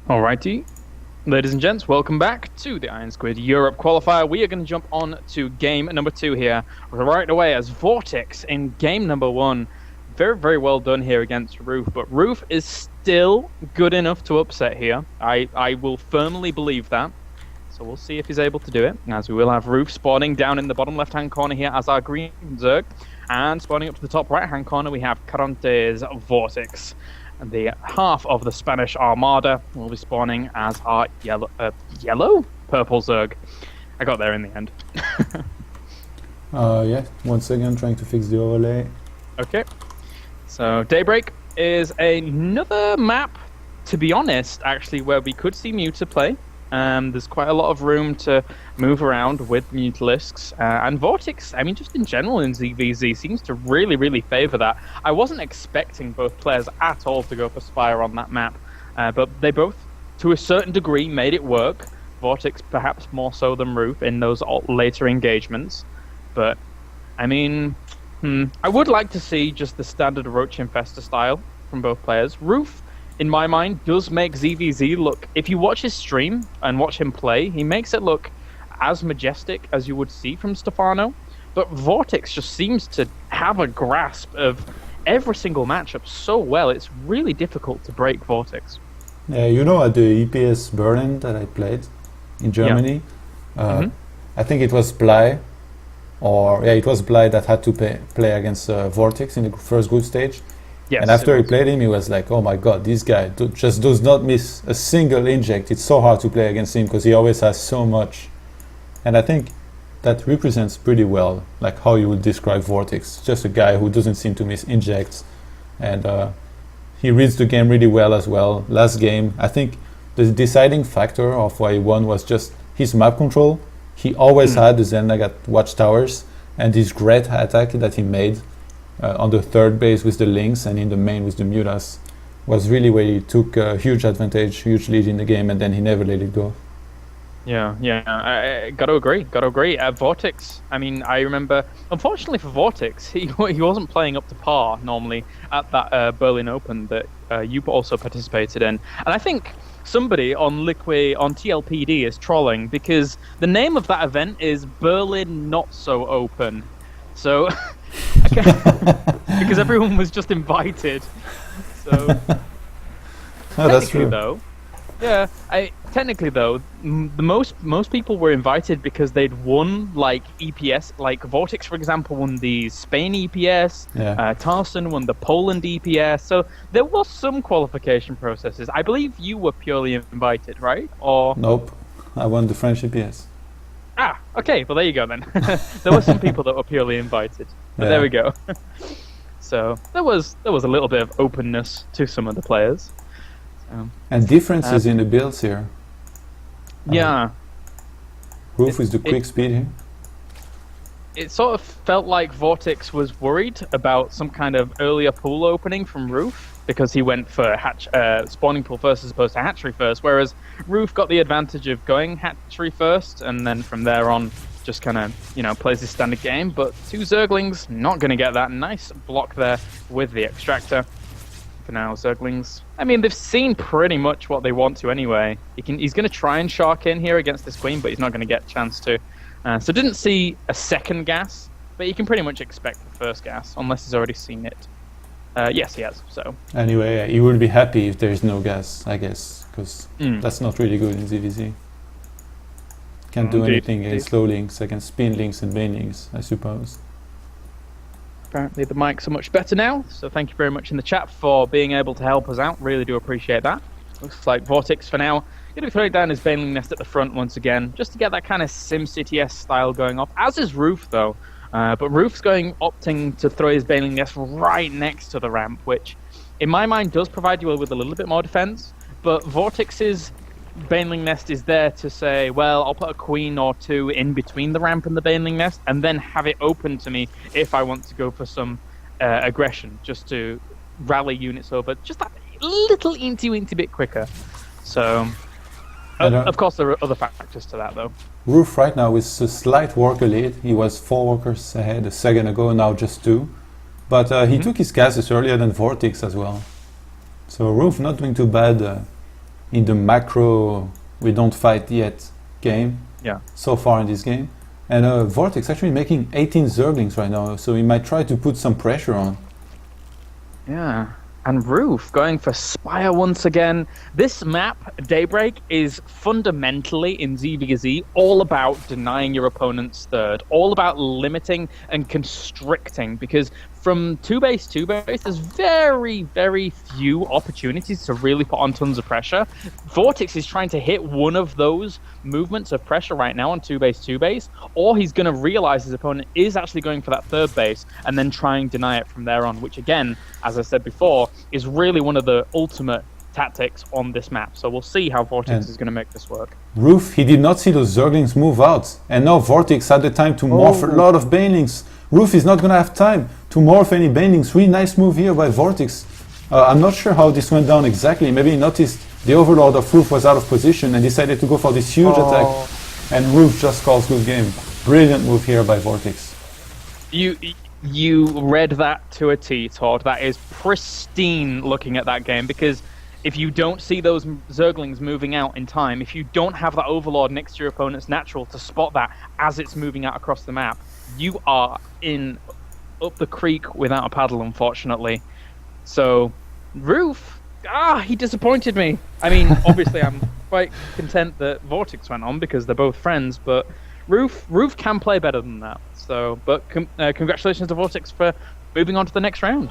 Alrighty, ladies and gents, welcome back to the Iron Squid Europe qualifier. We are going to jump on to game number 2 here right away as Vortix in game number 1. Very, very well done here against Roof, but Roof is still good enough to upset here. I will firmly believe that. So we'll see if he's able to do it, as we will have Roof spawning down in the bottom left-hand corner here as our green Zerg, and spawning up to the top right-hand corner we have Caronte's Vortix. And the half of the Spanish Armada will be spawning as our purple Zerg. I got there in the end. Yeah, 1 second, trying to fix the overlay. Okay. So Daybreak is another map, to be honest, actually, where we could see Muta play. There's quite a lot of room to move around with Mutalisks, and Vortix, I mean, just in general in ZVZ, seems to really, really favour that. I wasn't expecting both players at all to go for Spire on that map, but they both, to a certain degree, made it work. Vortix perhaps more so than Roof in those later engagements, but, I mean, I would like to see just the standard Roach Infestor style from both players. Roof, in my mind, does make ZVZ look... If you watch his stream and watch him play, he makes it look as majestic as you would see from Stefano. But Vortix just seems to have a grasp of every single matchup so well. It's really difficult to break Vortix. Yeah, you know, at the EPS Berlin that I played in Germany, I think it was Bly, it was Bly that had to play against Vortix in the first group stage. Yes, and after he played him, he was like, oh my god, this guy just does not miss a single inject. It's so hard to play against him because he always has so much. And I think that represents pretty well like how you would describe Vortix. Just a guy who doesn't seem to miss injects. And he reads the game really well as well. Last game, I think the deciding factor of why he won was just his map control. He always had the Xel'Naga watchtowers and this great attack that he made on the third base with the Lynx and in the main with the Mutas was really where he took a huge advantage, huge lead in the game, and then he never let it go. Yeah, I gotta agree. Vortix, I mean, I remember, unfortunately for Vortix, he wasn't playing up to par normally at that Berlin Open that you also participated in. And I think somebody on TLPD is trolling because the name of that event is Berlin Not So Open. So, because everyone was just invited. So, that's true. Technically though, most people were invited because they'd won like EPS, like Vortix for example won the Spain EPS, Tarson won the Poland EPS. So there was some qualification processes. I believe you were purely invited, right? Or nope, I won the French EPS. Ah, okay, well there you go then. There were some people that were purely invited, but there we go. So there was a little bit of openness to some of the players. And differences in the builds here. Yeah. Roof with the quick speed here. It sort of felt like Vortix was worried about some kind of earlier pool opening from Roof because he went for spawning pool first as opposed to hatchery first, whereas Roof got the advantage of going hatchery first and then from there on just kind of, plays his standard game. But two Zerglings not going to get that nice block there with the extractor. For now, Zerglings, I mean, they've seen pretty much what they want to anyway. He's going to try and shark in here against this queen, but he's not going to get a chance to. So didn't see a second gas, but you can pretty much expect the first gas, unless he's already seen it. Yes, he has, so. Anyway, he will be happy if there is no gas, I guess, because that's not really good in ZVZ. Can't do anything against slow links, against spin links and bane links, I suppose. Apparently the mics are much better now, so thank you very much in the chat for being able to help us out. Really do appreciate that. Looks like Vortix for now going to be throwing down his Baneling Nest at the front once again, just to get that kind of SimCityS style going off, as is Roof though. But Roof's opting to throw his Baneling Nest right next to the ramp, which in my mind does provide you with a little bit more defense, but Vortix's Baneling Nest is there to say, well, I'll put a queen or two in between the ramp and the Baneling Nest and then have it open to me if I want to go for some aggression, just to rally units over just that little inty bit quicker. So, of course, there are other factors to that, though. Roof right now is a slight worker lead. He was 4 workers ahead a second ago, now just 2. But he took his gases earlier than Vortix as well. So Roof not doing too bad in the macro we don't fight yet game Yeah. so far in this game. And Vortix actually making 18 Zerglings right now, so he might try to put some pressure on. Yeah. And Roof going for Spire once again. This map, Daybreak, is fundamentally in ZvZ all about denying your opponent's third, all about limiting and constricting, because from 2-base, there's very, very few opportunities to really put on tons of pressure. Vortix is trying to hit one of those movements of pressure right now on 2-base, or he's going to realize his opponent is actually going for that third base and then try and deny it from there on, which again, as I said before, is really one of the ultimate tactics on this map. So we'll see how Vortix is going to make this work. Roof, he did not see those Zerglings move out, and now Vortix had the time to morph a lot of Banelings. Roof is not going to have time to morph any Banelings. Really nice move here by Vortix. I'm not sure how this went down exactly. Maybe he noticed the Overlord of Roof was out of position and decided to go for this huge attack, and Roof just calls good game. Brilliant move here by Vortix. You read that to a T, Todd. That is pristine looking at that game, because if you don't see those Zerglings moving out in time, if you don't have that Overlord next to your opponent's natural to spot that as it's moving out across the map, you are up the creek without a paddle, unfortunately. So, Roof, he disappointed me. I mean, obviously I'm quite content that Vortix went on because they're both friends, but Roof can play better than that. So, but congratulations to Vortix for moving on to the next round.